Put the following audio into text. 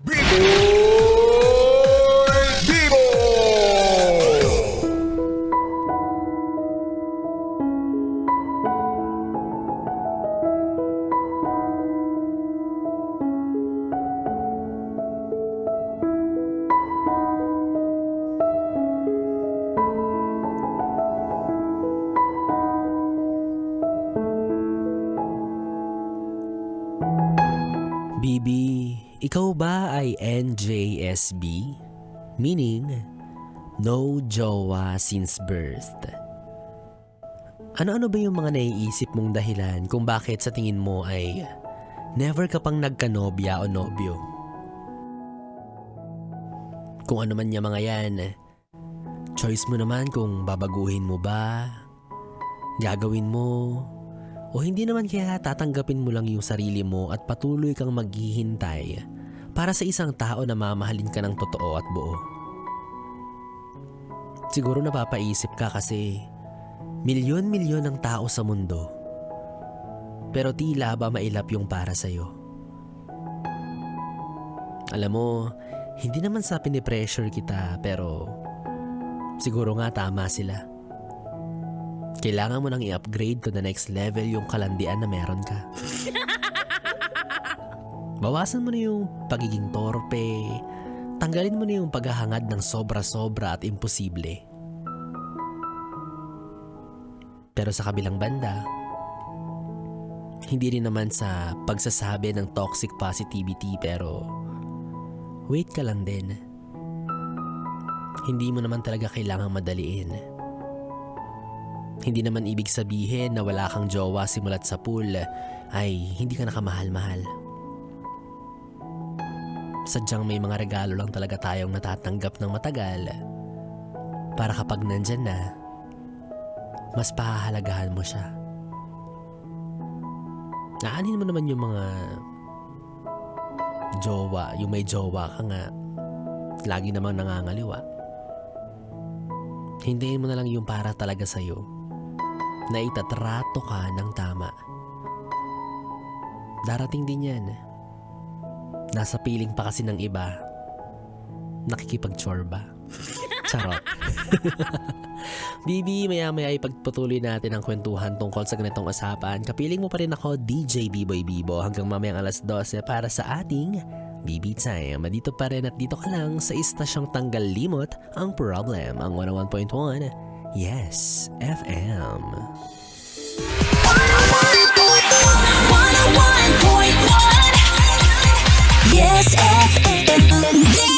Bibo! Bibi, ikaw ba ay NJSB? Meaning, no jowa since birth. Ano-ano ba yung mga naiisip mong dahilan kung bakit sa tingin mo ay never ka pang nagkanobya o nobyo? Kung ano man yung mga yan, choice mo naman kung babaguhin mo ba, gagawin mo, o hindi naman kaya tatanggapin mo lang yung sarili mo at patuloy kang maghihintay para sa isang tao na mamahalin ka ng totoo at buo. Siguro napapaisip ka kasi milyon-milyon ng tao sa mundo, pero tila ba mailap yung para sa'yo. Alam mo, hindi naman sa pinipressure kita pero siguro nga tama sila. Kailangan mo nang i-upgrade to the next level yung kalandian na meron ka. Bawasan mo na yung pagiging torpe, tanggalin mo na yung paghahangad ng sobra-sobra at imposible. Pero sa kabilang banda, hindi rin naman sa pagsasabi ng toxic positivity pero wait ka lang din. Hindi mo naman talaga kailangang madaliin. Hindi naman ibig sabihin na wala kang jowa simulat sa pool ay hindi ka nakamahal-mahal. Sadyang may mga regalo lang talaga tayong natatanggap ng matagal para kapag nandyan na, mas pahahalagahan mo siya. Naanin mo naman yung mga jowa, yung may jowa ka nga, lagi namang nangangaliwa. Hintayin mo na lang yung para talaga sa'yo na itatrato ka ng tama. Darating din yan. Nasa piling pa kasi ng iba, nakikipag-chorba. Charot. Bibi, maya-maya ipagpatuloy natin ang kwentuhan tungkol sa ganitong usapan. Kapiling mo pa rin ako, DJ Biboy Bibo, hanggang mamayang alas 12 para sa ating Bibi Time. Dito pa rin at dito ka lang sa istasyong tanggal limot ang problem, ang 101.1 Yes FM. 101.1 Yes FM.